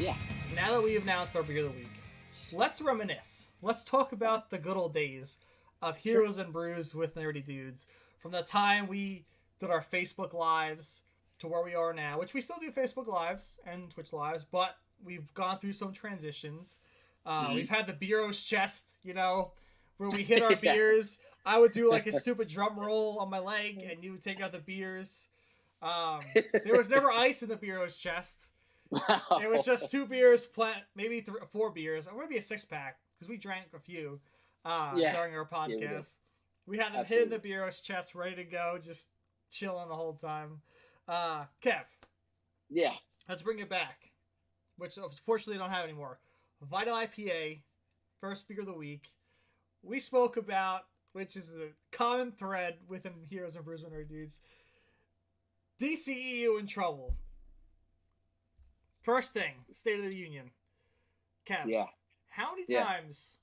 Yeah. Now that we have announced our beer of the week, let's reminisce. Let's talk about the good old days of Heroes and Brews with Nerdy Dudes. From the time we did our Facebook Lives to where we are now, which we still do Facebook Lives and Twitch Lives, but we've gone through some transitions. We've had the Beeroes chest, where we hit our beers. I would do like a stupid drum roll on my leg, and you would take out the beers. There was never ice in the Beeroes chest. Wow. It was just 2 beers, maybe 4 beers, or maybe a 6-pack, because we drank a few during our podcast. We had them hit in the Beeroes chest, ready to go, just chilling the whole time. Kev. Yeah. Let's bring it back, which unfortunately I don't have anymore. Vital IPA, first beer of the week. We spoke about, which is a common thread within Heroes and Brews with Nerdy Dudes, DCEU in trouble. First thing, State of the Union. Kev, how many times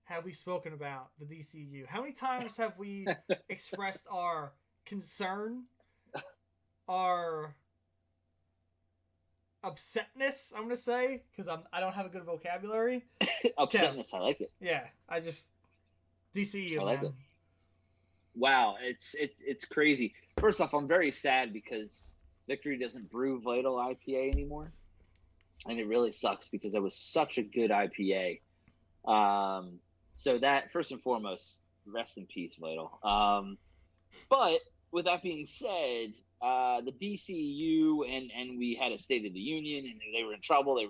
have we spoken about the DCU? How many times have we expressed our concern, our upsetness, I'm going to say, because I don't have a good vocabulary. Upsetness, Kev, I like it. Yeah, DCU, I like man. it. Wow, it's crazy. First off, I'm very sad because Victory doesn't brew Vital IPA anymore. And it really sucks because it was such a good IPA. So that, first and foremost, rest in peace, Vital. But with that being said, the DCU and we had a State of the Union, and they were in trouble.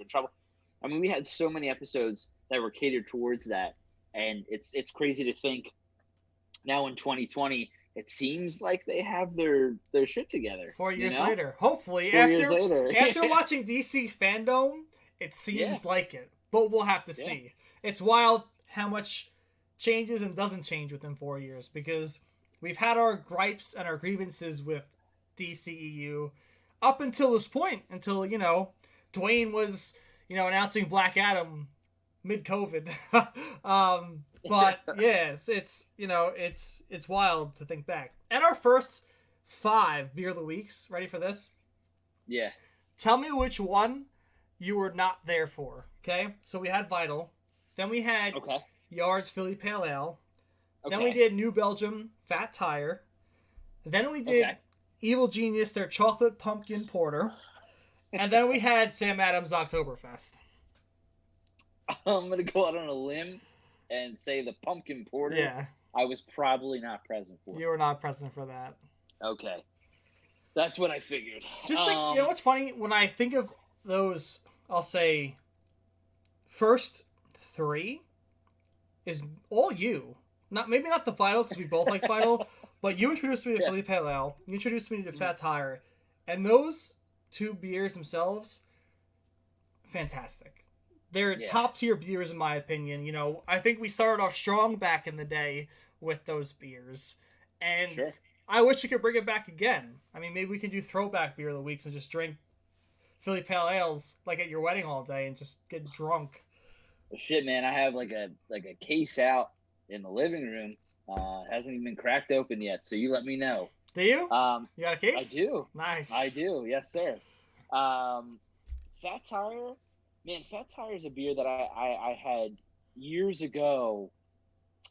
I mean, we had so many episodes that were catered towards that. And it's crazy to think now in 2020, it seems like they have their shit together. 4 years later. Hopefully. 4 years later. After watching DC Fandom, it seems like it. But we'll have to see. It's wild how much changes and doesn't change within 4 years, because we've had our gripes and our grievances with DCEU up until this point, until, Dwayne was, announcing Black Adam mid-COVID. But yes, it's wild to think back. And our first 5 beer of the weeks. Ready for this? Yeah. Tell me which one you were not there for. Okay, so we had Vital, then we had Yard's Philly Pale Ale, then we did New Belgium Fat Tire, then we did Evil Genius their Chocolate Pumpkin Porter, and then we had Sam Adams Oktoberfest. I'm gonna go out on a limb and say the pumpkin porter. Yeah. I was probably not present for. You were not present for that. Okay. That's what I figured. Just think, what's funny? When I think of those, I'll say, first 3 is all you. Maybe not the Vital, because we both like Vital, but you introduced me to Philly Pale Ale. You introduced me to Fat Tire. And those 2 beers themselves, fantastic. They're top-tier beers, in my opinion. I think we started off strong back in the day with those beers. And I wish we could bring it back again. I mean, maybe we can do throwback beer of the weeks and just drink Philly Pale Ales like at your wedding all day and just get drunk. Well, shit, man, I have like a case out in the living room. Hasn't even been cracked open yet, so you let me know. Do you? You got a case? I do. Nice. I do, yes, sir. Fat Tire... Man, Fat Tire is a beer that I had years ago.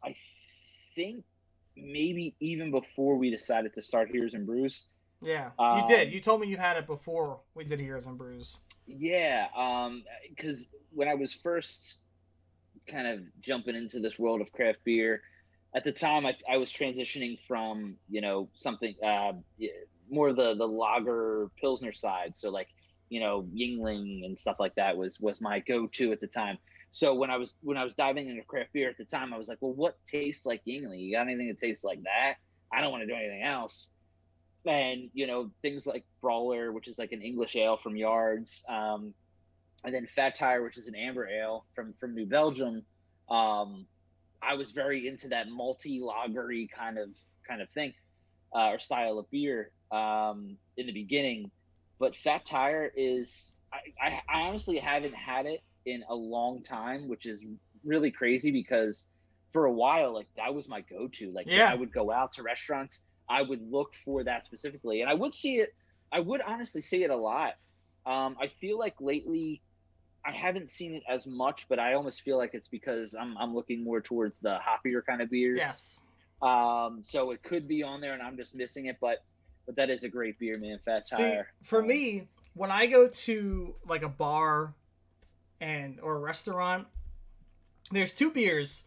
I think maybe even before we decided to start Heroes and Brews. Yeah, you did. You told me you had it before we did Heroes and Brews. Yeah, because when I was first kind of jumping into this world of craft beer, at the time I was transitioning from, something more of the lager Pilsner side. So like, Yingling and stuff like that was my go-to at the time. So when I was diving into craft beer at the time, I was like, well, what tastes like Yingling? You got anything that tastes like that? I don't want to do anything else. And, things like Brawler, which is like an English ale from Yards, and then Fat Tire, which is an amber ale from New Belgium. I was very into that malty lagery kind of thing, or style of beer in the beginning. But Fat Tire is, I honestly haven't had it in a long time, which is really crazy because for a while, like that was my go-to. Like I would go out to restaurants, I would look for that specifically. And I would honestly see it a lot. I feel like lately I haven't seen it as much, but I almost feel like it's because I'm looking more towards the hoppier kind of beers. Yes. So it could be on there, and I'm just missing it. But that is a great beer, man. Fat See, Tire. for me, when I go to like a bar and or a restaurant, there's two beers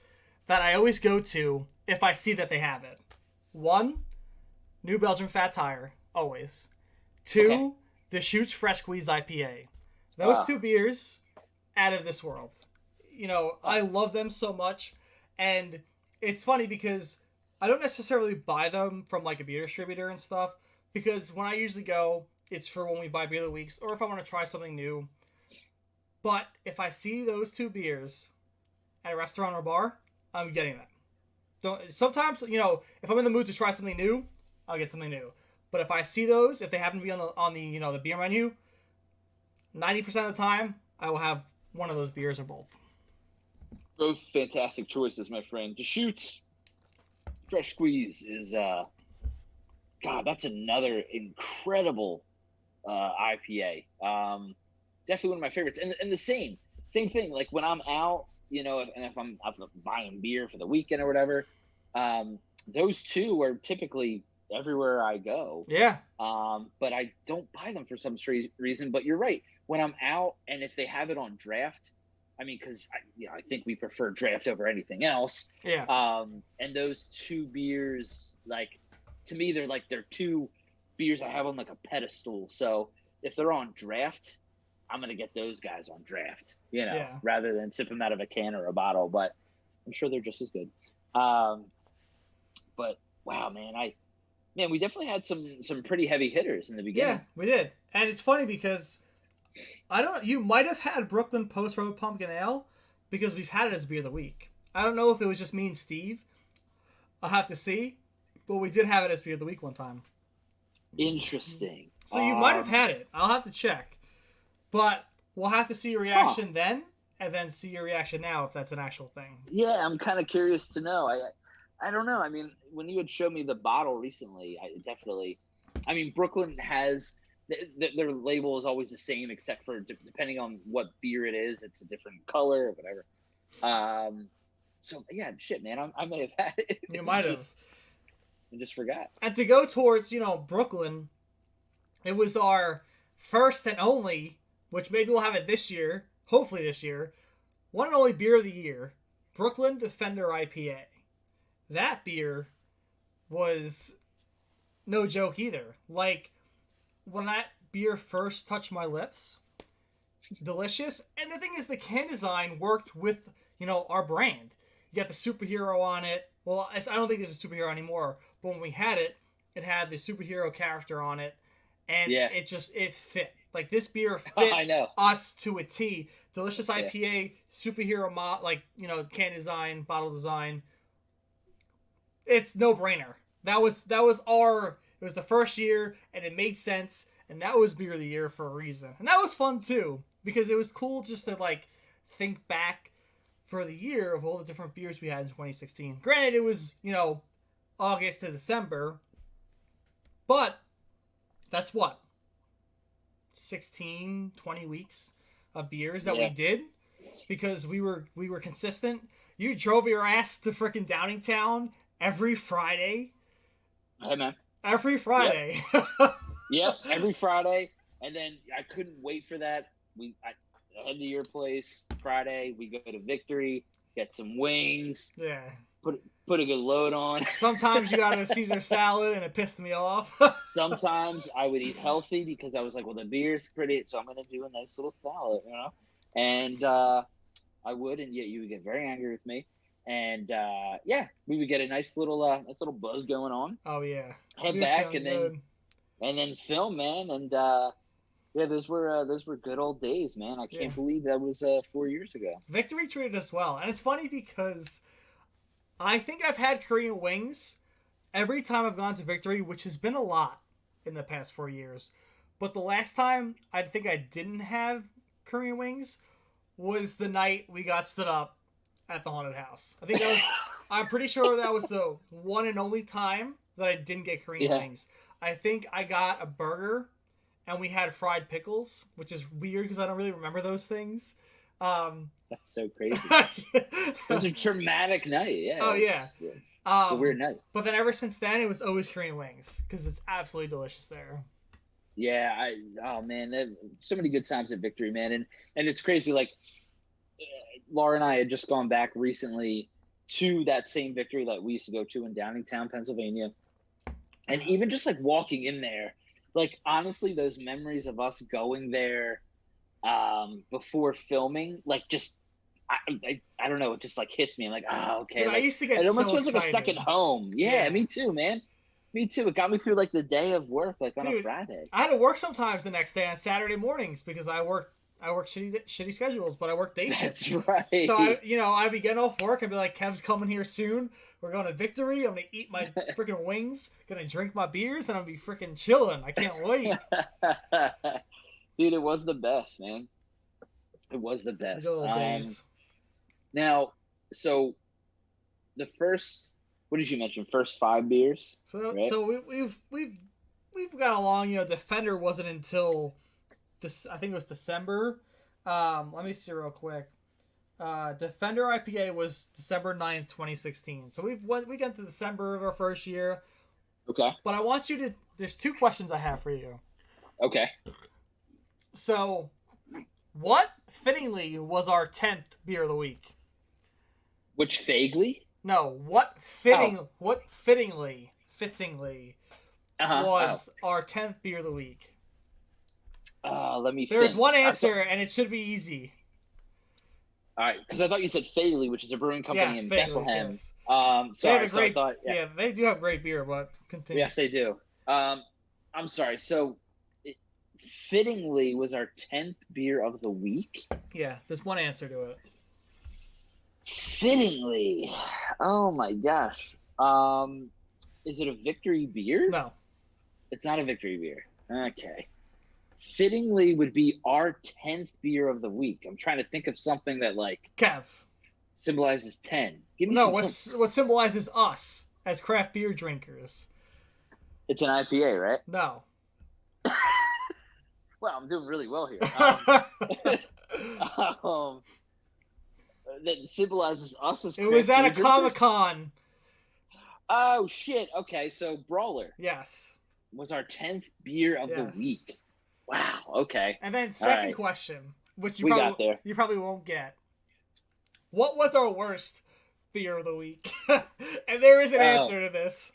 that I always go to if I see that they have it. One, New Belgium Fat Tire, always. Okay. Two, Deschutes Fresh Squeeze IPA. Those Uh, two beers, out of this world. You know, I love them so much, and it's funny because I don't necessarily buy them from like a beer distributor and stuff. Because when I usually go, it's for when we buy beer of the weeks or if I want to try something new. But if I see those two beers at a restaurant or bar, I'm getting them. Sometimes, you know, if I'm in the mood to try something new, I'll get something new. But if I see those, if they happen to be on the you know the beer menu, 90% of the time I will have one of those beers or both. both fantastic choices, my friend. Deschutes Fresh Squeeze is God. That's another incredible IPA. Definitely one of my favorites. And the same thing. Like when I'm out, you know, and if I'm buying beer for the weekend or whatever, those two are typically everywhere I go. Yeah, But I don't buy them for some strange reason. But you're right. When I'm out and if they have it on draft, I mean, because I think we prefer draft over anything else. yeah, And those two beers, like to me, they're two beers I have on like a pedestal. So if they're on draft, I'm gonna get those guys on draft, you know, yeah. rather than sip them out of a can or a bottle. But I'm sure they're just as good. Um, but wow, man, we definitely had some pretty heavy hitters in the Yeah, beginning. we did. And it's funny because you might have had Brooklyn Post Road Pumpkin Ale because we've had it as beer of the week. I don't know if it was just me and Steve. I'll have to see. But we did have it as beer of the week one time. Interesting. So you might have had it. I'll have to check. But we'll have to see your reaction then and then see your reaction now if that's an actual thing. Yeah, I'm kind of curious to know. I don't know. I mean, when you had showed me the bottle recently, I definitely. I mean, Brooklyn has their label is always the same, except for depending on what beer it is, it's a different color or whatever. So yeah, shit, man, I may have had it. You might have. I just forgot. And to go towards, Brooklyn, it was our first and only, which maybe we'll have it this year, hopefully this year, one and only beer of the year, Brooklyn Defender IPA. That beer was no joke either. Like, when that beer first touched my lips, delicious. And the thing is, the can design worked with, our brand. You got the superhero on it. Well, I don't think there's a superhero anymore, but when we had it, it had the superhero character on it, and it fit. Like, this beer fit I know. us to a T. Delicious IPA, superhero can design, bottle design. It's no brainer. It was the first year, and it made sense, and that was beer of the year for a reason. And that was fun too, because it was cool just to think back for the year of all the different beers we had in 2016. Granted, it was, August to December, but that's what? 16, 20 weeks of beers that we did because we were consistent. You drove your ass to freaking Downingtown every Friday. Hey, man. Every Friday. Yep, every Friday. And then I couldn't wait for that. I head to your place Friday. We go to Victory, get some wings. Yeah. Put a good load on. Sometimes you got a Caesar salad and it pissed me off. Sometimes I would eat healthy because I was like, well, the beer's pretty, so I'm going to do a nice little salad, And I would, and yet you would get very angry with me. And we would get a nice little buzz going on. Oh yeah. Head back and then film, man. And those were good old days, man. I can't believe that was 4 years ago. Victory treated us well, and it's funny because I think I've had Korean wings every time I've gone to Victory, which has been a lot in the past 4 years. But the last time I think I didn't have Korean wings was the night we got stood up at the haunted house. I think that was. I'm pretty sure that was the one and only time that I didn't get Korean wings. I think I got a burger and we had fried pickles, which is weird because I don't really remember those things. Um, That's so crazy. It was a traumatic night. Yeah. Oh yeah. It's a weird night. But then ever since then, it was always Korean wings because it's absolutely delicious there. Yeah. Oh man, so many good times at Victory, man, and it's crazy. Like Laura and I had just gone back recently to that same Victory that we used to go to in Downingtown, Pennsylvania, and even just like walking in there, like honestly, those memories of us going there before filming, like just I don't know, it just like hits me. I'm like, oh, okay. Dude, like, I used to get it almost so feels like a excited. second home. Yeah, me too, man. Me too. It got me through like the day of work, like on a Friday. I had to work sometimes the next day on Saturday mornings because I work shitty schedules, but I work day shift. That's right. So I'd be getting off work and be like, Kev's coming here soon. We're going to Victory. I'm gonna eat my freaking wings, gonna drink my beers, and I'm gonna be freaking chilling. I can't wait. Dude, it was the best, man. It was the best. The good old days. Now, so the first, what did you mention? First 5 beers. So right? so we've got along. Defender wasn't until this. I think it was December. Let me see real quick. Defender IPA was December 9th, 2016. So we got to December of our first year. Okay. But I want you to. There's 2 questions I have for you. Okay. So, what fittingly was our 10th beer of the week? Which Fagley? No, what fittingly was our 10th beer of the week? Let me There's think. one answer, and it should be easy. All right, because I thought you said Fagley, which is a brewing company in Bethlehem. Yes. Sorry, they I thought, yeah, they do have great beer, but continue. Yes, they do. I'm sorry. So, fittingly was our 10th beer of the week. Yeah, there's one answer to it. Fittingly, oh my gosh. Is it a Victory beer? No, it's not a Victory beer. Okay. Fittingly would be our 10th beer of the week. I'm trying to think of something that like Kev symbolizes 10. Give me what symbolizes us as craft beer drinkers? It's an IPA, right? No. Well, I'm doing really well here. That symbolizes us as. It was at a Comic-Con. Oh shit! Okay, so Brawler. Yes. Was our 10th beer of the week. Wow. Okay. And then second question, which you probably won't get. What was our worst beer of the week? And there is an answer to this.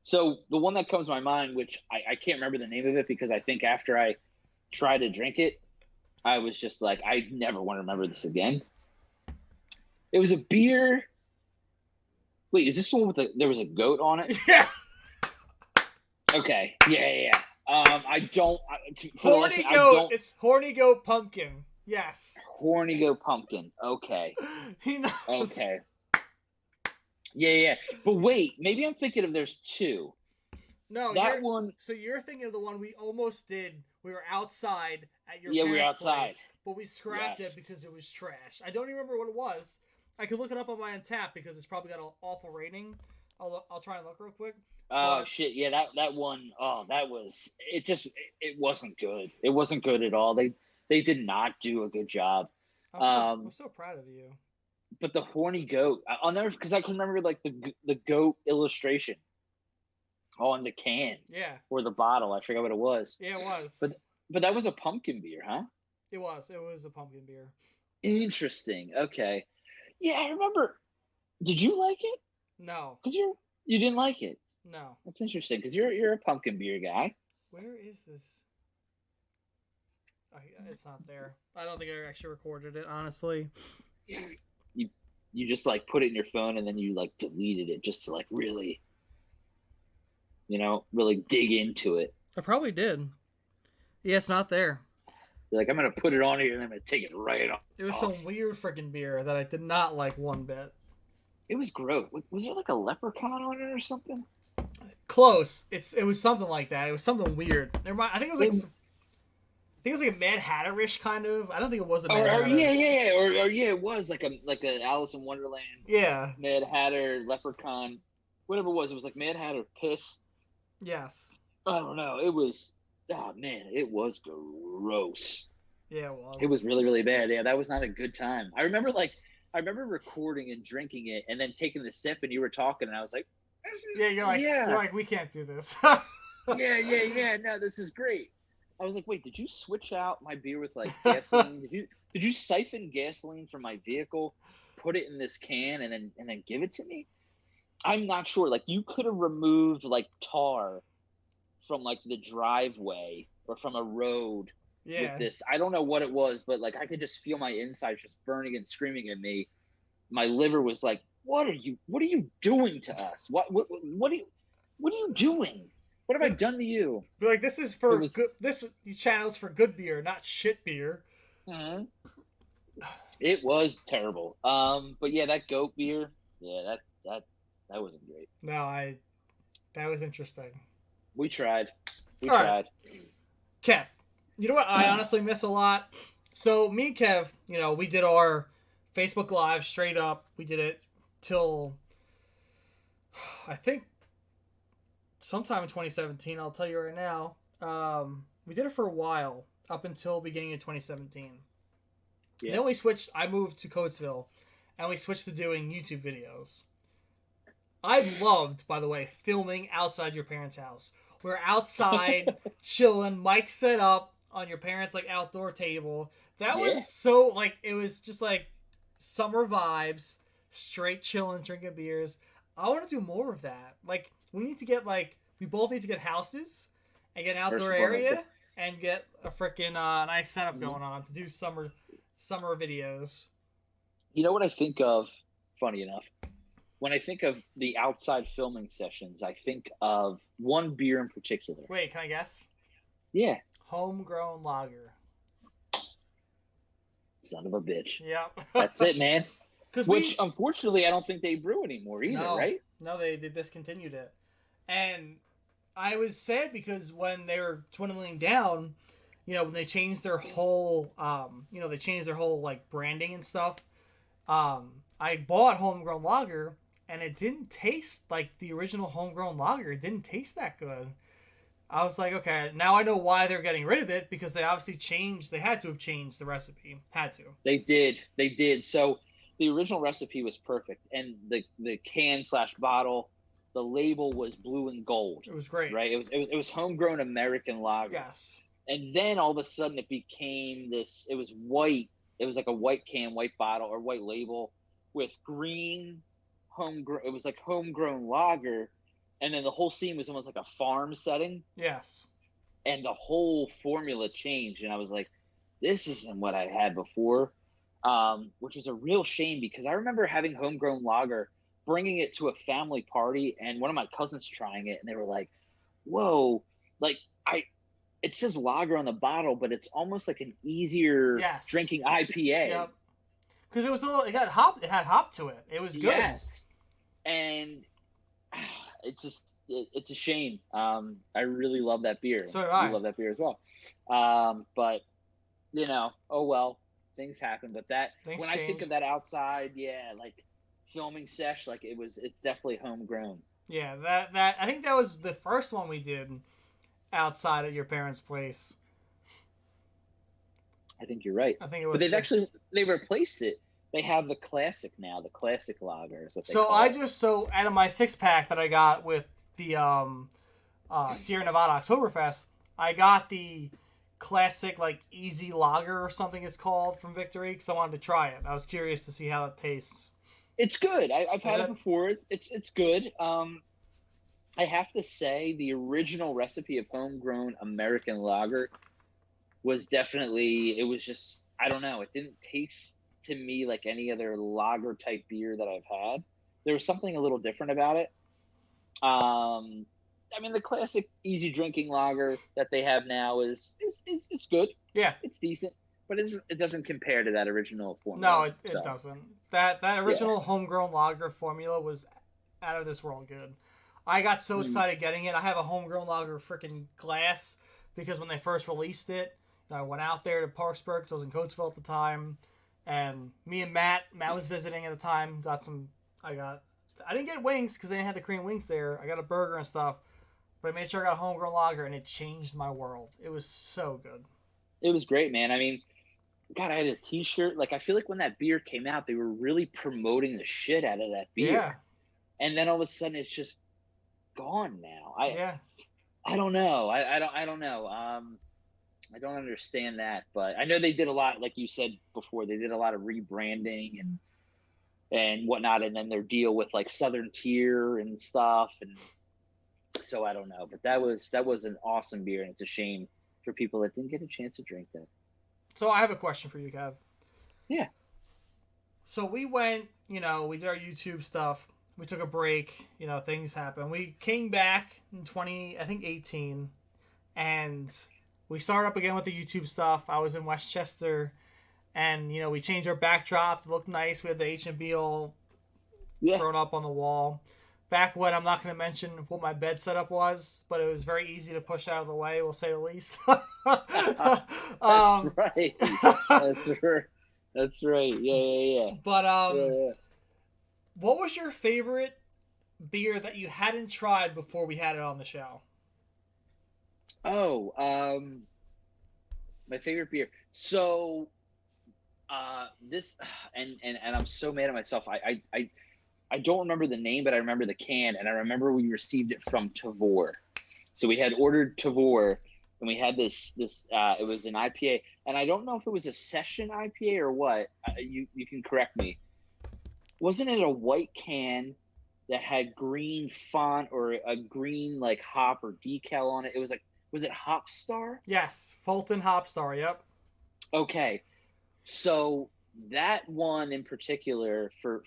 So the one that comes to my mind, which I can't remember the name of it because I think after I tried to drink it, I was just like, I never want to remember this again. It was a beer. Wait, is this the one with there was a goat on it? Yeah. Okay. Yeah. I don't. Horny goat. It's horny goat pumpkin. Yes. Horny goat pumpkin. Okay. He knows. Okay. Yeah. But wait, maybe I'm thinking of there's 2. No, that one. So you're thinking of the one we almost did. We were outside at your we were outside, place, but we scrapped it because it was trash. I don't even remember what it was. I could look it up on my Untappd because it's probably got an awful rating. I'll try and look real quick. Oh shit! Yeah, that one. Oh, that was it. It wasn't good. It wasn't good at all. They did not do a good job. I'm so proud of you. But the horny goat, I'll never, because I can remember like the goat illustration on the can, or the bottle. I forgot what it was. Yeah, it was. But that was a pumpkin beer, huh? It was. It was a pumpkin beer. Interesting. Okay. Yeah, I remember. Did you like it? No. Because you didn't like it. No. That's interesting because you're a pumpkin beer guy. Where is this? It's not there. I don't think I actually recorded it, honestly. You just like put it in your phone and then you like deleted it just to like really, really dig into it. I probably did. Yeah, it's not there. You're like, I'm gonna put it on here and I'm gonna take it right off. It was some weird freaking beer that I did not like one bit. It was gross. Was there like a leprechaun on it or something? Close. It was something like that. It was something weird. I think it was like. I think it was like a Mad Hatter-ish kind of. I don't think it was a Mad Hatter. Yeah. Or it was like a Alice in Wonderland. Yeah. Mad Hatter, leprechaun, whatever it was. It was like Mad Hatter piss. Yes. I don't know. It was Oh man, it was gross. Yeah, it It was was. really, really bad. Yeah, that was not a good time. I remember recording and drinking it and then taking the sip and you were talking and I was like, Yeah, you're yeah, like we can't do this. yeah. No, this is great. I was like, wait, did you switch out my beer with like gasoline? Did you siphon gasoline from my vehicle, put it in this can and then give it to me? I'm not sure. Like you could have removed like tar from like the driveway or from a road with Yeah. this. I don't know what it was, but like I could just feel my insides just burning and screaming at me. My liver was like, what are you doing to us? What are you doing? What have I done to you? Be like, this is It for was good. This channel's for good beer, not shit beer. uh, it was terrible. But yeah, that goat beer, yeah, that wasn't great. No, that was interesting. We tried. We All right, tried. Kev. You know what I honestly miss a lot? So me and Kev, we did our Facebook Live straight up. We did it till I think sometime in 2017. I'll tell you right now. We did it for a while up until beginning of 2017. Yeah. Then we switched. I moved to Coatesville, and we switched to doing YouTube videos. I loved, by the way, filming outside your parents' house. We're outside, chilling, mic set up on your parents' like outdoor table. That was so like it was just like summer vibes, straight chilling, drinking beers. I want to do more of that. Like we both need to get houses and get an outdoor area and get a freaking nice setup going on to do summer videos. You know what I think of? Funny enough, when I think of the outside filming sessions, I think of one beer in particular. Wait, can I guess? Yeah. Homegrown lager. Son of a bitch. Yep. That's it, man. Which, unfortunately, I don't think they brew anymore either, right? No, they discontinued it. And I was sad because when they were dwindling down, when they changed their whole, like branding and stuff, I bought homegrown lager and it didn't taste like the original homegrown lager. It didn't taste that good. I was like, okay, now I know why they're getting rid of it because they obviously changed. They had to have changed the recipe. Had to. They did. So the original recipe was perfect, and the can/bottle, the label was blue and gold. It was great, right? It was homegrown American lager. Yes. And then all of a sudden it became this. It was white. It was like a white can, white bottle, or white label with green homegrown. It was like homegrown lager. And then the whole scene was almost like a farm setting. Yes. And the whole formula changed. And I was like, this isn't what I had before, which was a real shame because I remember having homegrown lager, bringing it to a family party, and one of my cousins trying it. And they were like, whoa, like it says lager on the bottle, but it's almost like an easier drinking IPA. Yep. Because it had hop to it. It was good. Yes. And it's a shame. I really love that beer. So do I. Love that beer as well. But oh well, things happen. But when I think of that outside, like filming sesh, like it's definitely homegrown. Yeah, that I think that was the first one we did outside of your parents' place. I think you're right. I think it was. But they replaced it. They have the classic now, the classic lager is what they call it. Out of my 6-pack that I got with the Sierra Nevada Oktoberfest, I got the classic like easy lager or something it's called from Victory because I wanted to try it. I was curious to see how it tastes. It's good. I've had it before. It's good. I have to say the original recipe of homegrown American lager was definitely, it was just, I don't know, it didn't taste to me like any other lager type beer that I've had. There was something a little different about it. I mean, the classic easy drinking lager that they have now is it's good. Yeah, it's decent, but it doesn't compare to that original formula. No, it doesn't. That original homegrown lager formula was out of this world good. I got so excited getting it. I have a homegrown lager freaking glass because when they first released it, I went out there to Parksburg because I was in Coatesville at the time, and me and Matt was visiting at the time. I didn't get wings because they didn't have the Korean wings there. I got a burger and stuff. but I made sure I got homegrown lager, and it changed my world. It was so good. It was great, man. I mean, God, I had a T-shirt. Like, I feel like when that beer came out, they were really promoting the shit out of that Yeah. beer, and then all of a sudden, it's just gone now. Yeah. I don't know. I don't know. I don't understand that, but I know they did a lot, like you said before, they did a lot of rebranding and whatnot, and then their deal with like Southern Tier and stuff, and so I don't know. But that was an awesome beer, and it's a shame for people that didn't get a chance to drink that. So I have a question for you, Kev. Yeah. So we went, we did our YouTube stuff. We took a break. Things happened. We came back in 18, and we started up again with the YouTube stuff. I was in Westchester, and we changed our backdrop to look nice. We had the H&B all thrown up on the wall. Back when, I'm not going to mention what my bed setup was, but it was very easy to push out of the way, we'll say the least. That's right. That's right. Yeah. But yeah. What was your favorite beer that you hadn't tried before we had it on the show? Oh, my favorite beer. So, this and I'm so mad at myself. I don't remember the name, but I remember the can, and I remember we received it from Tavour. So we had ordered Tavour, and we had this. It was an IPA, and I don't know if it was a session IPA or what. You can correct me. Wasn't it a white can that had green font or a green like hop or decal on it? It was like, was it Hop Star? Yes, Fulton Hop Star. Yep. Okay, so that one in particular for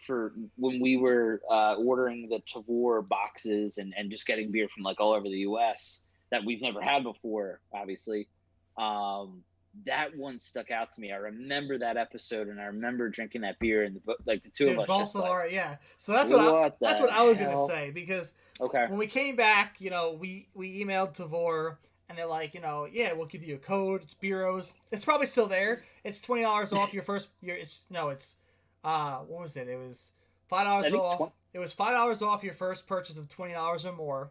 when we were ordering the Tavour boxes and just getting beer from like all over the US that we've never had before, obviously, that one stuck out to me. I remember that episode, and I remember drinking that beer, and the two of us both just of like, our, yeah. So that's what I was gonna say, because when we came back, we emailed Tavour. And they're like, yeah, we'll give you a code. It's Beeroes. It's probably still there. It's $20 off your first year. What was it? It was $5 off. It was $5 off your first purchase of $20 or more.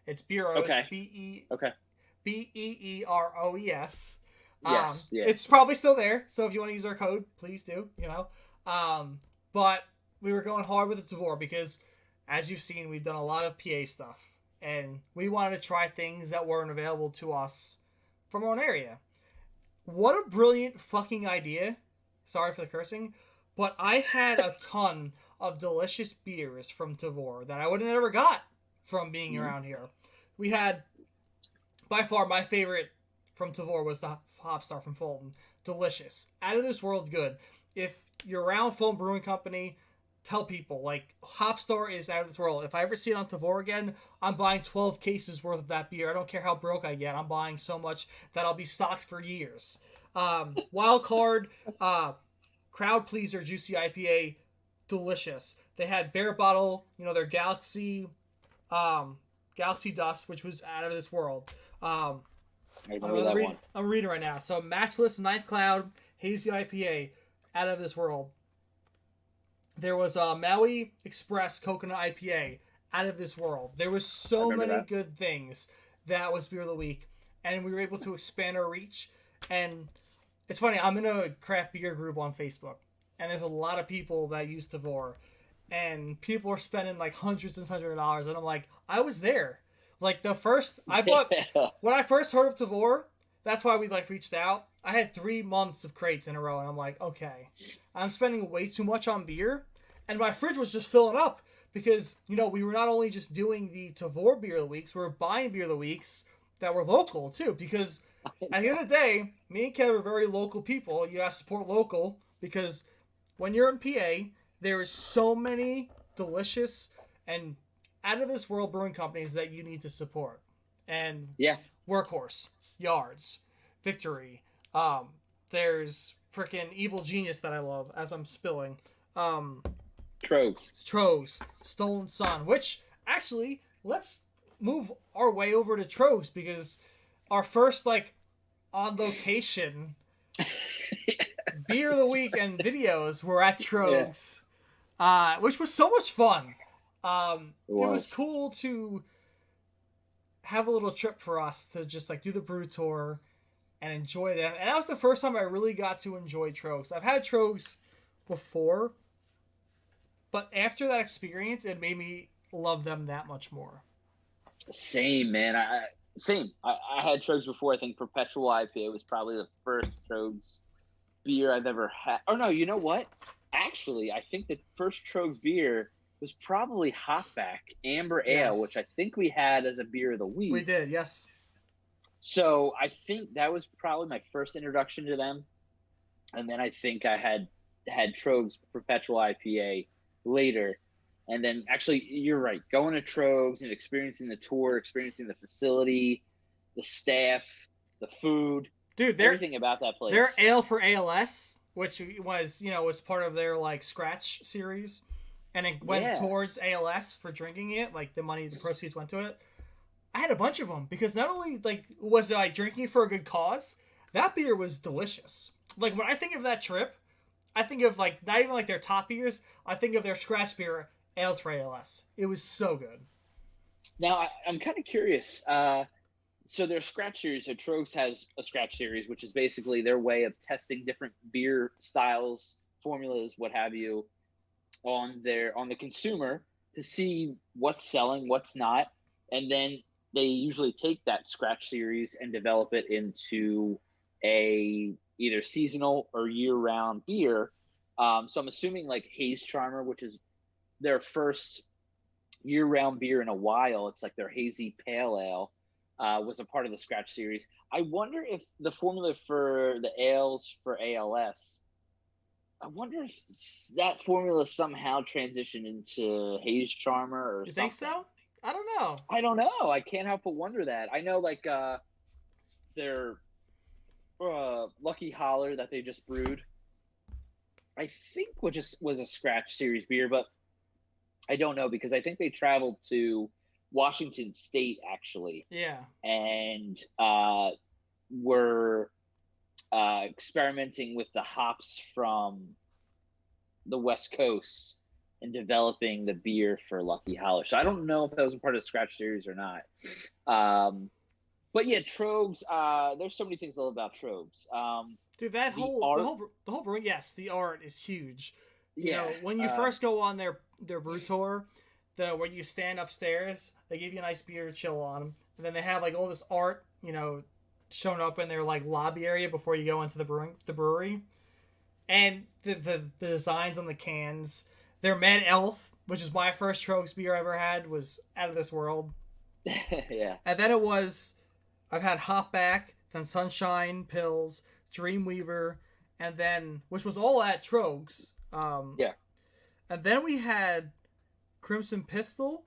It's Beeroes. Okay. Beeroes. Yes. It's probably still there. So if you want to use our code, please do. But we were going hard with the Tavour because, as you've seen, we've done a lot of PA stuff. And we wanted to try things that weren't available to us from our own area. What a brilliant fucking idea. Sorry for the cursing. But I had a ton of delicious beers from Tavour that I would have never got from being around here. We had, by far, my favorite from Tavour was the Hop Star from Fulton. Delicious. Out of this world good. If you're around Fulton Brewing Company, tell people, like, Hop Star is out of this world. If I ever see it on Tavour again, I'm buying 12 cases worth of that beer. I don't care how broke I get. I'm buying so much that I'll be stocked for years. Wild Card, Crowd Pleaser Juicy IPA, delicious. They had Bear Bottle, their Galaxy Dust, which was out of this world. I'm reading right now. So Matchless Night Cloud Hazy IPA, out of this world. There was Maui Express Coconut IPA, out of this world. There was so many good things. That was Beer of the Week. And we were able to expand our reach. And it's funny, I'm in a craft beer group on Facebook. And there's a lot of people that use Tavour. And people are spending like hundreds and hundreds of dollars. And I'm like, I was there. Like when I first heard of Tavour, that's why we reached out. I had 3 months of crates in a row, and I'm like, okay, I'm spending way too much on beer, and my fridge was just filling up because, we were not only just doing the Tavour Beer of the Weeks, we were buying Beer of the Weeks that were local, too, because at the end of the day, me and Kev are very local people. You gotta support local, because when you're in PA, there is so many delicious and out-of-this-world brewing companies that you need to support. And Workhorse, Yards, Victory, there's freaking Evil Genius that I love, as I'm spilling. Trogs, Stolen Sun, which, actually, let's move our way over to Trogs, because our first, on location Beer of the Week and videos were at Trogs, which was so much fun. It was cool to have a little trip for us to just like do the brew tour and enjoy them. And that was the first time I really got to enjoy Trogs. I've had Trogs before, but after that experience, it made me love them that much more. Same, man. Same. I had Trogs before. I think Perpetual IPA was probably the first Trogs beer I've ever had. Oh no, you know what? Actually, I think the first Trogs beer was probably Hopback Amber Ale, which I think we had as a beer of the week. We did, yes. So I think that was probably my first introduction to them, and then I think I had Trogs Perpetual IPA later. And then, actually, you're right. Going to Trogs and experiencing the tour, experiencing the facility, the staff, the food, dude, everything about that place. Their ale for ALS, which was part of their like scratch series, and it went towards ALS for drinking it. Like the proceeds went to it. I had a bunch of them because not only like was I drinking for a good cause, that beer was delicious. Like when I think of that trip, I think of like not even like their top beers. I think of their scratch beer. Ales for ALS. It was so good. Now, I'm kind of curious. So their scratch series, so Trogs has a scratch series, which is basically their way of testing different beer styles, formulas, what have you, on the consumer to see what's selling, what's not. And then they usually take that scratch series and develop it into a either seasonal or year-round beer. So I'm assuming like Haze Charmer, which is their first year-round beer in a while. It's like their hazy pale ale was a part of the scratch series. I wonder if the formula for the ales for ALS, I wonder if that formula somehow transitioned into Haze Charmer or you something. Think so? I don't know. I can't help but wonder that. I know like their Lucky Holler that they just brewed, I think was a scratch series beer, but I don't know because I think they traveled to Washington State actually. Yeah. And were experimenting with the hops from the West Coast and developing the beer for Lucky Holler. So I don't know if that was a part of the scratch series or not. But yeah, Trogs. There's so many things I love about Trogs. Dude, the whole brewing. Yes, the art is huge. You know, when you first go on their brew tour, where you stand upstairs, they give you a nice beer to chill on, and then they have like all this art, shown up in their like lobby area before you go into the brewery, and the designs on the cans. Their Mad Elf, which is my first Trogs beer I ever had, was out of this world. Yeah. And then I've had Hopback, then Sunshine Pills, Dreamweaver, and then which was all at Trogs. And then we had Crimson Pistol,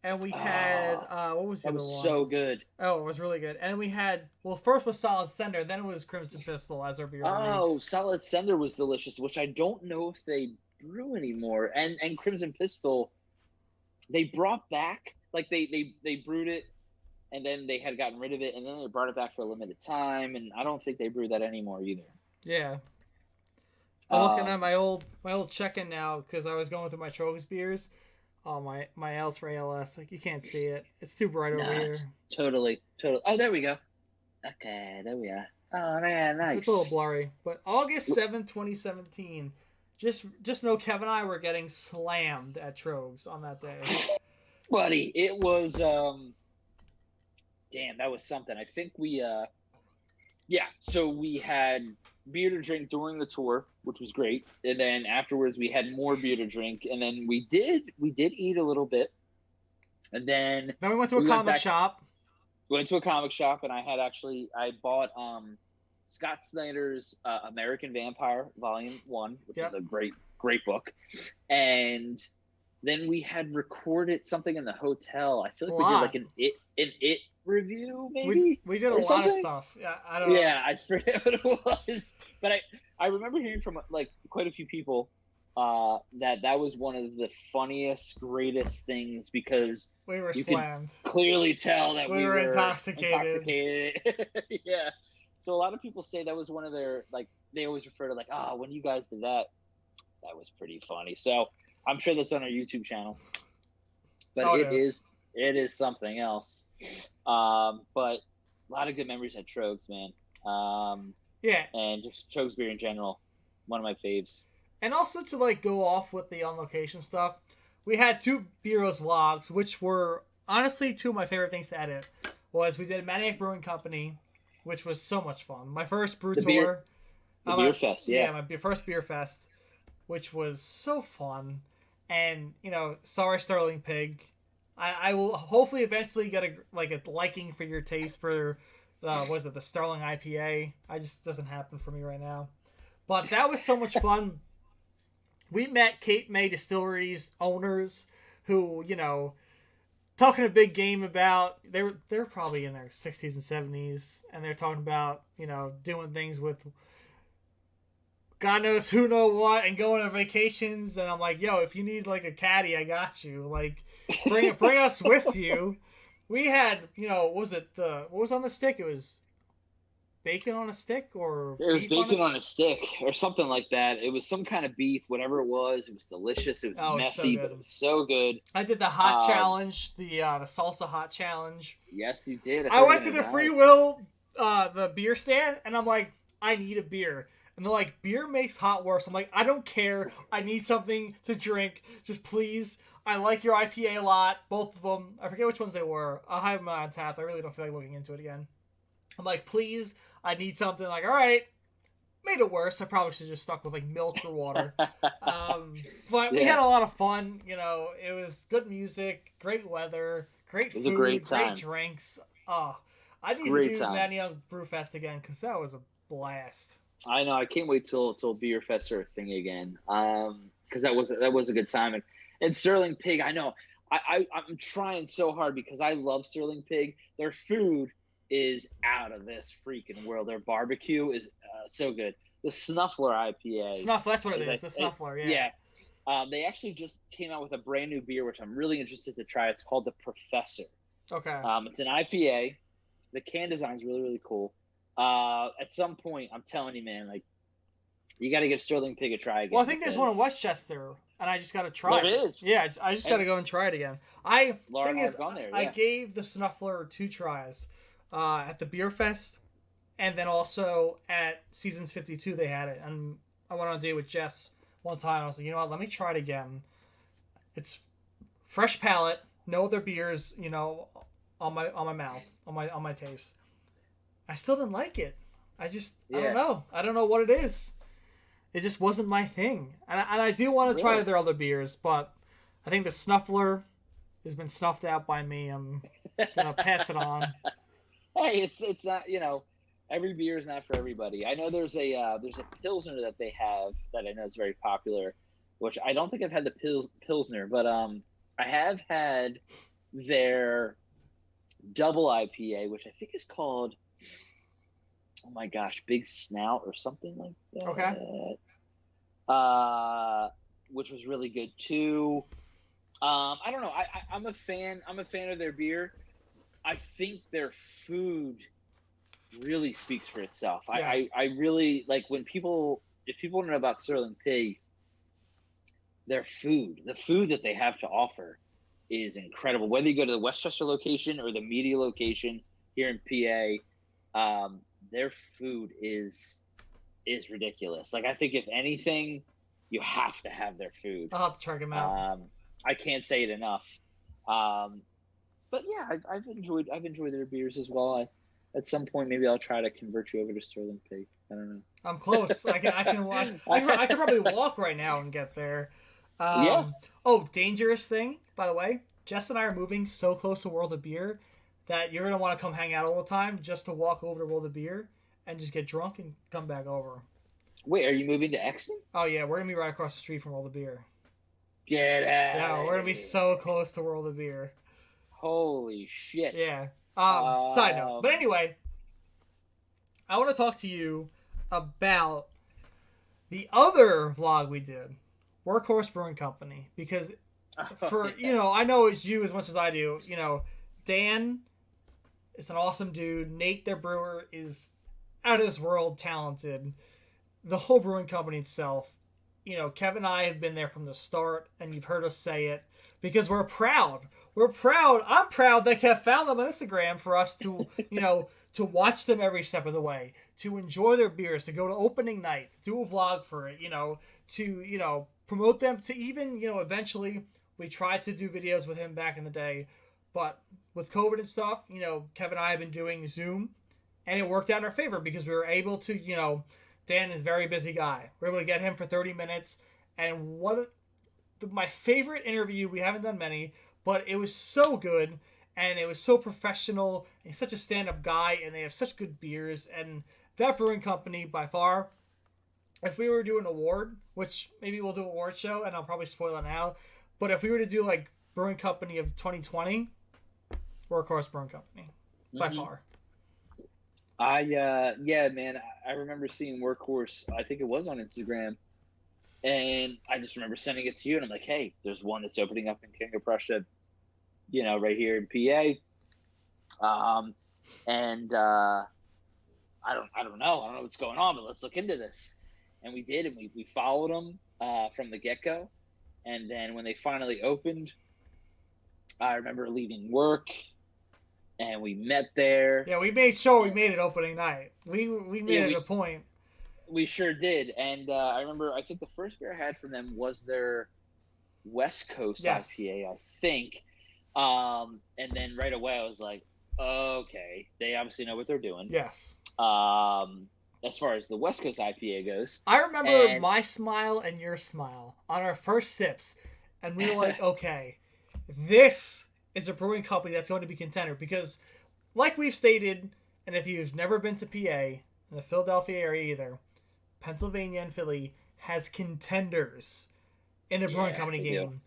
and we had what was the other one? That was so good. Oh, it was really good. And we had first was Solid Sender, then it was Crimson Pistol as our beer. Oh, Solid Sender was delicious, which I don't know if they brew anymore. And Crimson Pistol, they brought back like they brewed it, and then they had gotten rid of it, and then they brought it back for a limited time, and I don't think they brew that anymore either. Yeah. I'm looking at my old check-in now because I was going through my Trogs beers. Oh, my ales for ALS. Like, you can't see it. It's too bright over here. Totally. Oh, there we go. Okay, there we are. Oh, man, nice. It's a little blurry. But August 7th, 2017. Just know Kevin and I were getting slammed at Trogs on that day. Buddy, it was, damn, that was something. I think we, so we had beer to drink during the tour, which was great, and then afterwards we had more beer to drink, and then we did eat a little bit, and then we went to a comic shop. Went to a comic shop, and I bought Scott Snyder's American Vampire Volume 1, which is a great book, and then we had recorded something in the hotel. I feel like we did like an it review, maybe. We did a lot of stuff. Yeah, I don't know. Yeah, I forget what it was, but I remember hearing from like quite a few people that was one of the funniest, greatest things because we were you slammed. Could clearly tell that we were intoxicated. Yeah. So a lot of people say that was one of their like they always refer to like when you guys did that was pretty funny. So I'm sure that's on our YouTube channel. But it is It is something else. But a lot of good memories at Trogs, man. Yeah, And just Trogs beer in general, one of my faves. and also to like go off with the on location stuff, we had two Beeroes vlogs, which were honestly two of my favorite things to edit. Was we did Maniac Brewing Company, which was so much fun. My first brew The beer, tour. the beer fest, yeah. My first beer fest, which was so fun. And sorry Sterling Pig, I will hopefully eventually get a liking for your taste for was it the Sterling IPA? I just doesn't happen for me right now. But that was so much fun. We met Cape May Distillery's owners, who talking a big game about they're probably in their 60s and 70s, and they're talking about doing things with God knows who know what and going on vacations. And I'm like, yo, if you need like a caddy, I got you. Like, bring us with you. We had, what was it? What was on the stick? It was bacon on a stick, or it was bacon on a stick or something like that. It was some kind of beef, whatever it was. It was delicious. It was messy, but it was so good. I did the hot challenge, the salsa hot challenge. Yes, you did. I went to the Free Will, the beer stand, and I'm like, I need a beer. And they're like, beer makes hot worse. I'm like, I don't care. I need something to drink. Just please. I like your IPA a lot. Both of them. I forget which ones they were. I'll have them on tap. I really don't feel like looking into it again. I'm like, please, I need something. Like, all right. Made it worse. I probably should have just stuck with like milk or water. But we had a lot of fun. It was good music, great weather, great food, great drinks. I need to do Mad Young Brew Fest again because that was a blast. I know. I can't wait till Beer Fest are a thing again. Because that was a good time. And Sterling Pig, I know. I'm trying so hard because I love Sterling Pig. Their food is out of this freaking world. Their barbecue is so good. The Snuffler IPA. Snuffler, that's what it is. The Snuffler, yeah. Yeah. They actually just came out with a brand new beer, which I'm really interested to try. It's called the Professor. Okay. It's an IPA. The can design is really, really cool. At some point, I'm telling you, man, like, you got to give Sterling Pig a try again. Well, I think there's one in Westchester, and I just got to try it. There is. Yeah, I just got to go and try it again. I gave the Snuffler 2 tries at the Beer Fest, and then also at Seasons 52 they had it. And I went on a date with Jess one time. I was like, you know what, let me try it again. It's fresh palate, no other beers, on my mouth, on my taste. I still didn't like it. I don't know. I don't know what it is. It just wasn't my thing. And I do want to try their other beers, but I think the Snuffler has been snuffed out by me. I'm going to pass it on. Hey, it's not, every beer is not for everybody. I know there's a Pilsner that they have that I know is very popular, which I don't think I've had the Pilsner, but I have had their double IPA, which I think is called, oh my gosh, Big Snout or something like that. Okay. Which was really good too. I don't know. I'm a fan of their beer. I think their food really speaks for itself. Yeah. I really like if people don't know about Sterling Pig, their food, the food that they have to offer is incredible. Whether you go to the Westchester location or the Media location here in PA, their food is ridiculous. Like, I think if anything, you have to have their food. I'll have to check them out. I can't say it enough. But yeah, I've enjoyed their beers as well. At some point, maybe I'll try to convert you over to Sterling Pig. I don't know. I'm close. I can probably walk right now and get there. Yeah. Oh, dangerous thing, by the way. Jess and I are moving so close to World of Beer that you're gonna want to come hang out all the time just to walk over to World of Beer and just get drunk and come back over. Wait, are you moving to Exton? Oh yeah, we're gonna be right across the street from World of Beer. Get out! Yeah, we're gonna be so close to World of Beer. Holy shit! Yeah. Side note, but anyway, I want to talk to you about the other vlog we did, Workhorse Brewing Company, because I know it's you as much as I do. Dan is an awesome dude. Nate, their brewer, is out of this world talented. The whole brewing company itself, Kevin and I have been there from the start, and you've heard us say it because we're proud. We're proud. I'm proud that Kev found them on Instagram for us to, to watch them every step of the way, to enjoy their beers, to go to opening night, to do a vlog for it, to, promote them, to even, eventually we tried to do videos with him back in the day, but with COVID and stuff, Kevin and I have been doing Zoom, and it worked out in our favor because we were able to, Dan is a very busy guy. We were able to get him for 30 minutes, and my favorite interview, we haven't done many, but it was so good, and it was so professional. He's such a stand-up guy, and they have such good beers, and that brewing company, by far, if we were to do an award, which maybe we'll do an award show, and I'll probably spoil it now, but if we were to do, like, Brewing Company of 2020, Workhorse Brewing Company, by far. Yeah, man, I remember seeing Workhorse, I think it was on Instagram, and I just remember sending it to you, and I'm like, hey, there's one that's opening up in King of Prussia, right here in PA. I don't know what's going on, but let's look into this. And we did, and we followed them from the get-go. And then when they finally opened, I remember leaving work, and we met there. Yeah, we made sure we made it opening night. We made it a point. We sure did. And I remember, I think the first beer I had from them was their West Coast IPA, I think. And then right away I was like, okay, they obviously know what they're doing. Yes. As far as the West Coast IPA goes. I remember my smile and your smile on our first sips, and we were like, okay, this is a brewing company that's going to be contender, because like we've stated, and if you've never been to PA, in the Philadelphia area either, Pennsylvania and Philly has contenders in the brewing company game. Do.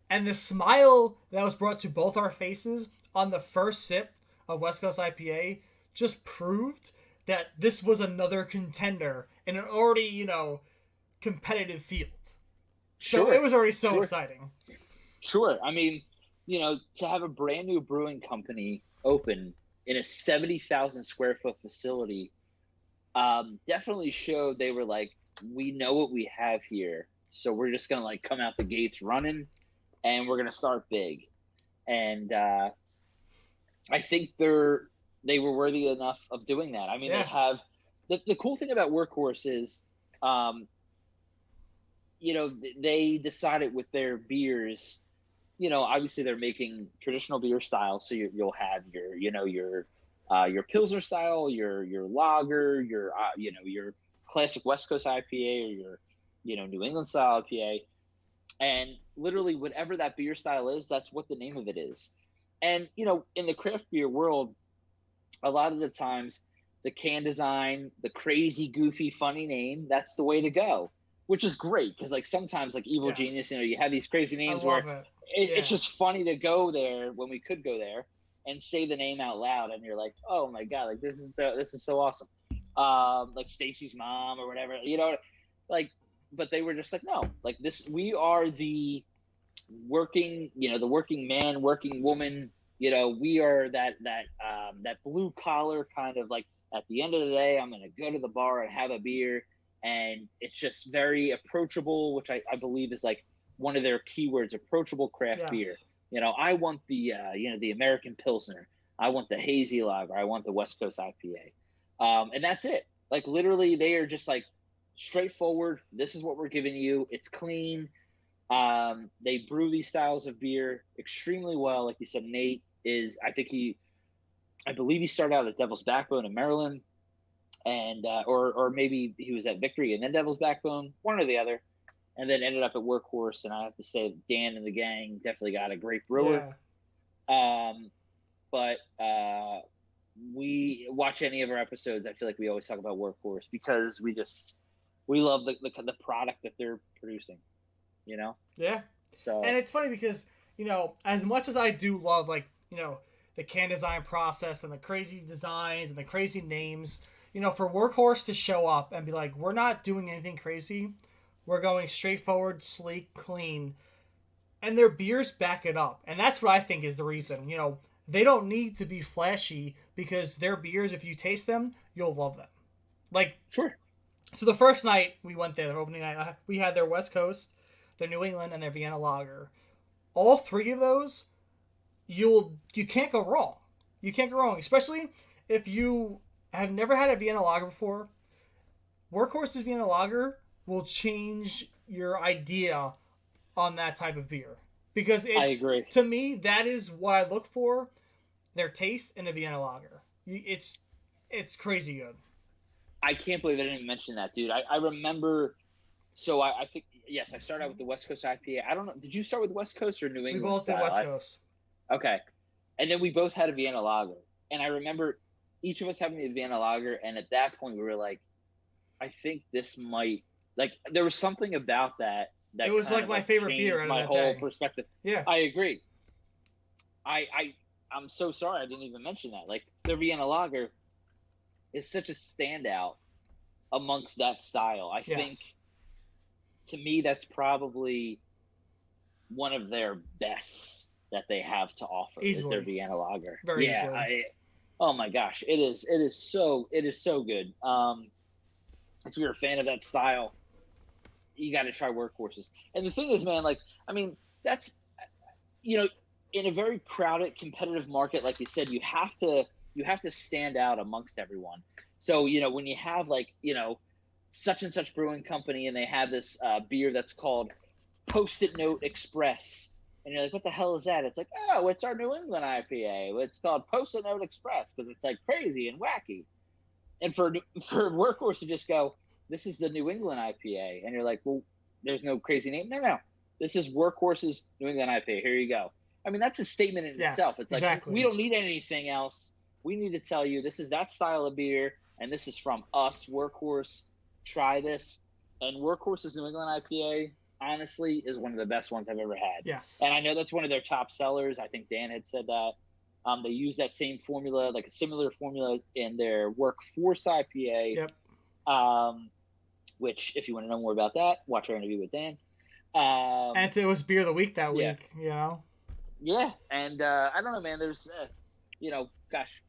And the smile that was brought to both our faces on the first sip of West Coast IPA just proved that this was another contender in an already, competitive field. So it was already so exciting. Sure. I mean, to have a brand new brewing company open in a 70,000 square foot facility definitely showed they were like, we know what we have here. So we're just going to like come out the gates running, and we're going to start big. And I think they were worthy enough of doing that. I mean, they have the cool thing about Workhorse is, they decided with their beers, obviously they're making traditional beer style. So you'll have your Pilsner style, your lager, your classic West Coast IPA, or your, New England style IPA. And literally whatever that beer style is, that's what the name of it is. And, in the craft beer world, a lot of the times the can design, the crazy, goofy, funny name, that's the way to go, which is great. Cause like sometimes like Evil Genius, you have these crazy names where it's just funny to go there when we could go there and say the name out loud. And you're like, oh my God, like this is so awesome. Like Stacy's Mom or whatever, but they were just like, no, like this, we are the working, the working man, working woman, we are that blue collar kind of like, at the end of the day, I'm going to go to the bar and have a beer. And it's just very approachable, which I believe is like one of their keywords, approachable craft beer. I want the American Pilsner. I want the hazy lager. I want the West Coast IPA. And that's it. Like literally they are just like straightforward. This is what we're giving you. It's clean. They brew these styles of beer extremely well. Like you said, Nate I believe he started out at Devil's Backbone in Maryland, and or maybe he was at Victory and then Devil's Backbone, one or the other, and then ended up at Workhorse. And I have to say, Dan and the gang definitely got a great brewer. But we watch any of our episodes, I feel like we always talk about Workhorse because we love the product that they're producing. Yeah. So, and it's funny because, as much as I do love, like, the can design process and the crazy designs and the crazy names, for Workhorse to show up and be like, we're not doing anything crazy. We're going straightforward, sleek, clean. And their beers back it up. And that's what I think is the reason. They don't need to be flashy because their beers, if you taste them, you'll love them. Like, sure. So the first night we went there, the opening night, we had their West Coast, their New England, and their Vienna Lager. All three of those, you can't go wrong. You can't go wrong, especially if you have never had a Vienna Lager before. Workhorse's Vienna Lager will change your idea on that type of beer because I agree. To me, that is what I look for: their taste in a Vienna Lager. It's crazy good. I can't believe I didn't even mention that, dude. I remember. So I think yes, I started out with the West Coast IPA. I don't know. Did you start with West Coast or New England? We both did West Coast. Okay, and then we both had a Vienna Lager, and I remember each of us having a Vienna Lager, and at that point we were like, I think this might like there was something about that it was like my favorite beer. My whole perspective. Yeah, I agree. I'm so sorry I didn't even mention that. Like the Vienna Lager is such a standout amongst that style. I think to me that's probably one of their best that they have to offer is their Vienna Lager. Very easily. Oh my gosh, it is so good. If you're a fan of that style, you got to try Workhorses. And the thing is, man, like I mean, that's in a very crowded, competitive market, like you said, you have to stand out amongst everyone. So when you have like such and such brewing company and they have this beer that's called Post-it Note Express, and you're like, what the hell is that? It's like, oh, it's our New England IPA. It's called Post-it Note Express because it's like crazy and wacky. And for Workhorse to just go, this is the New England IPA, and you're like, well, there's no crazy name. No, this is Workhorse's New England IPA. Here you go. I mean, that's a statement in itself. It's like we don't need anything else. We need to tell you this is that style of beer, and this is from us, Workhorse. Try this. And Workhorse's New England IPA, honestly, is one of the best ones I've ever had. Yes. And I know that's one of their top sellers. I think Dan had said that. They use that same formula, like a similar formula in their Workforce IPA. Yep. Which, if you want to know more about that, watch our interview with Dan. And it was Beer of the Week that week, Yeah, and I don't know, man. There's, gosh,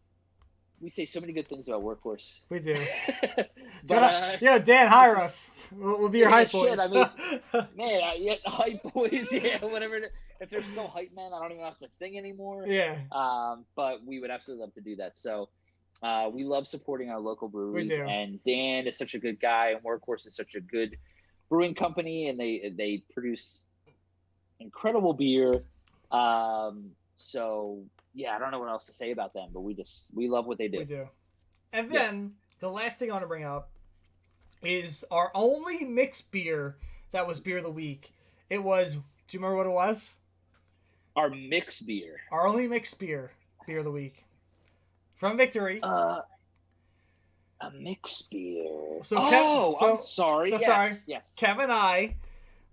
we say so many good things about Workhorse. We do. But, Dan, hire us. We'll be your hype boys. I mean, man, hype boys, whatever. If they're still hype men, I don't even have to sing anymore. Yeah. But we would absolutely love to do that. So we love supporting our local breweries. We do. And Dan is such a good guy, and Workhorse is such a good brewing company, and they produce incredible beer. So yeah, I don't know what else to say about them, but we love what they do. We do. And then the last thing I want to bring up is our only mixed beer that was Beer of the Week. It was, do you remember what it was? Our mixed beer. Our only mixed beer of the week. From Victory. A mixed beer. I'm sorry. So sorry. Yes. Kevin and I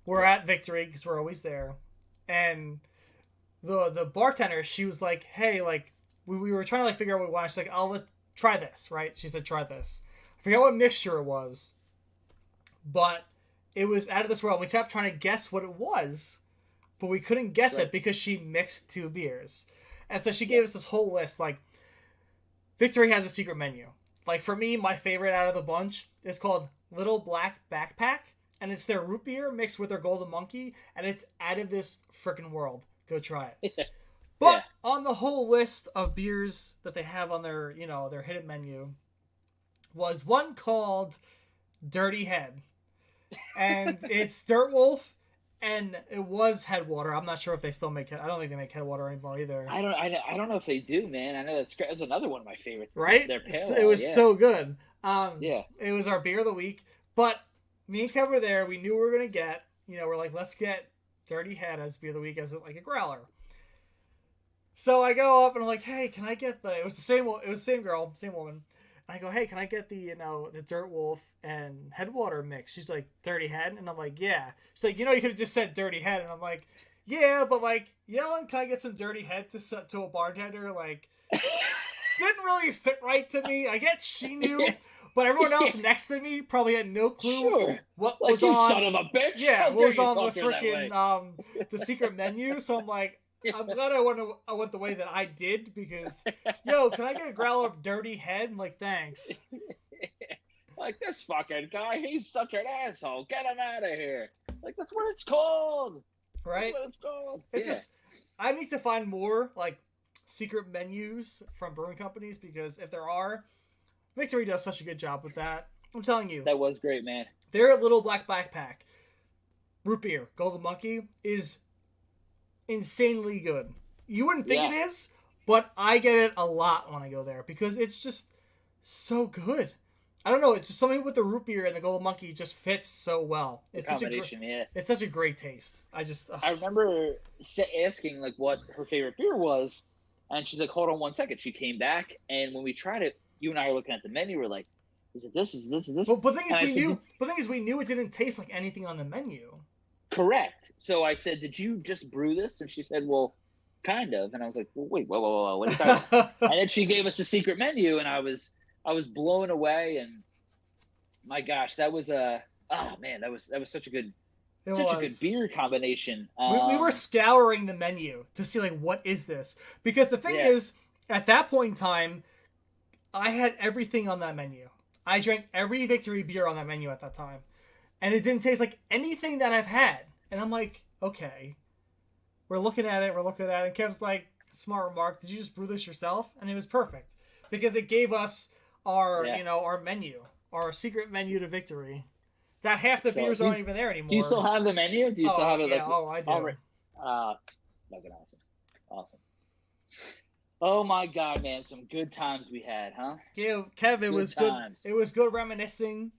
were at Victory because we're always there. And the bartender, she was like, hey, like, we were trying to like figure out what we wanted. She's like, try this, right? She said, try this. I forget what mixture it was, but it was out of this world. We kept trying to guess what it was, but we couldn't guess it because she mixed two beers. And so she gave us this whole list. Like, Victory has a secret menu. Like, for me, my favorite out of the bunch is called Little Black Backpack, and it's their root beer mixed with their Golden Monkey, and it's out of this freaking world. Go try it. But on the whole list of beers that they have on their, their hidden menu was one called Dirty Head. And it's Dirt Wolf, and it was Headwater. I'm not sure if they still make it. I don't think they make Headwater anymore either. I don't know if they do, man. I know that's great. That's another one of my favorites. Right? It was so good. It was our Beer of the Week. But me and Kevin were there. We knew we were going to get, we're like, let's get Dirty Head as Beer of the Week as like a growler. So I go up and I'm like, hey, can I get it was the same girl, same woman. And I go, hey, can I get the, the Dirt Wolf and Headwater mix? She's like, Dirty Head? And I'm like, yeah. She's like, you could have just said Dirty Head. And I'm like, yeah, but like, yelling, can I get some Dirty Head to a bartender? Like, didn't really fit right to me. I guess she knew, but everyone else next to me probably had no clue what was on. Son of a bitch. Yeah, what was on the freaking, the secret menu. So I'm like, I'm glad I went the way that I did because, can I get a growler of Dirty Head? I'm like, thanks. Like, this fucking guy, he's such an asshole. Get him out of here. Like, that's what it's called. Right? That's what it's called. It's just, I need to find more, like, secret menus from brewing companies, because if there are, Victory does such a good job with that. I'm telling you. That was great, man. Their little black backpack, root beer, Golden Monkey, is insanely good. You wouldn't think it is, but I get it a lot when I go there, because it's just so good. I don't know, it's just something with the root beer and the Golden Monkey just fits so well. It's it's such a great taste. I remember asking like what her favorite beer was, and she's like, "Hold on one second." She came back, and when we tried it, you and I were looking at the menu. We're like, "Is it this? Is this? Is this?" But the thing is, we knew it didn't taste like anything on the menu. Correct. So I said, "Did you just brew this?" And she said, "Well, kind of." And I was like, "Well, wait, whoa, what are you talking about?" And then she gave us a secret menu, and I was blown away. And my gosh, that was that was such a good beer combination. We were scouring the menu to see like, what is this? Because the thing is, at that point in time, I had everything on that menu. I drank every Victory beer on that menu at that time, and it didn't taste like anything that I've had. And I'm like, okay, we're looking at it, and Kev's like, smart remark, did you just brew this yourself? And it was perfect, because it gave us our our menu, our secret menu to Victory. That half the beers aren't even there anymore. Do you still have the menu? Do you still have it? Yeah, I do. Fucking awesome. Oh my god, man! Some good times we had, huh? Yeah, Kev, it was good. It was good reminiscing.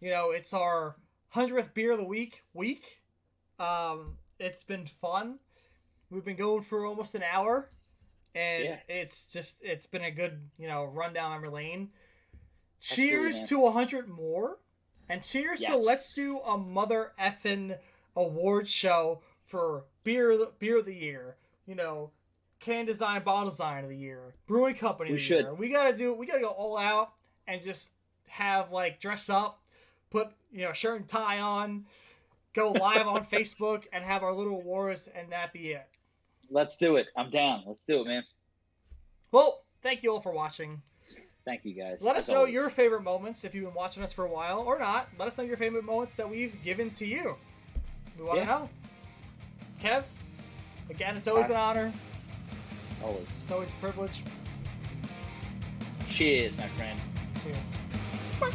It's our 100th beer of the week. It's been fun. We've been going for almost an hour, and it's been a good run down memory lane. Cheers to 100 more, and cheers to let's do a mother effing award show for beer of the year. Can design, bottle design of the year, brewing company of the year. We gotta go all out and just have like dress up, put shirt and tie on, go live on Facebook, and have our little awards, and that be it. Let's do it. I'm down. Let's do it, man. Well, thank you all for watching. Thank you, guys. Let us know your favorite moments if you've been watching us for a while or not. Let us know your favorite moments that we've given to you. We want to know. Kev, again, it's always an honor. Always. It's always a privilege. Cheers, my friend. Cheers.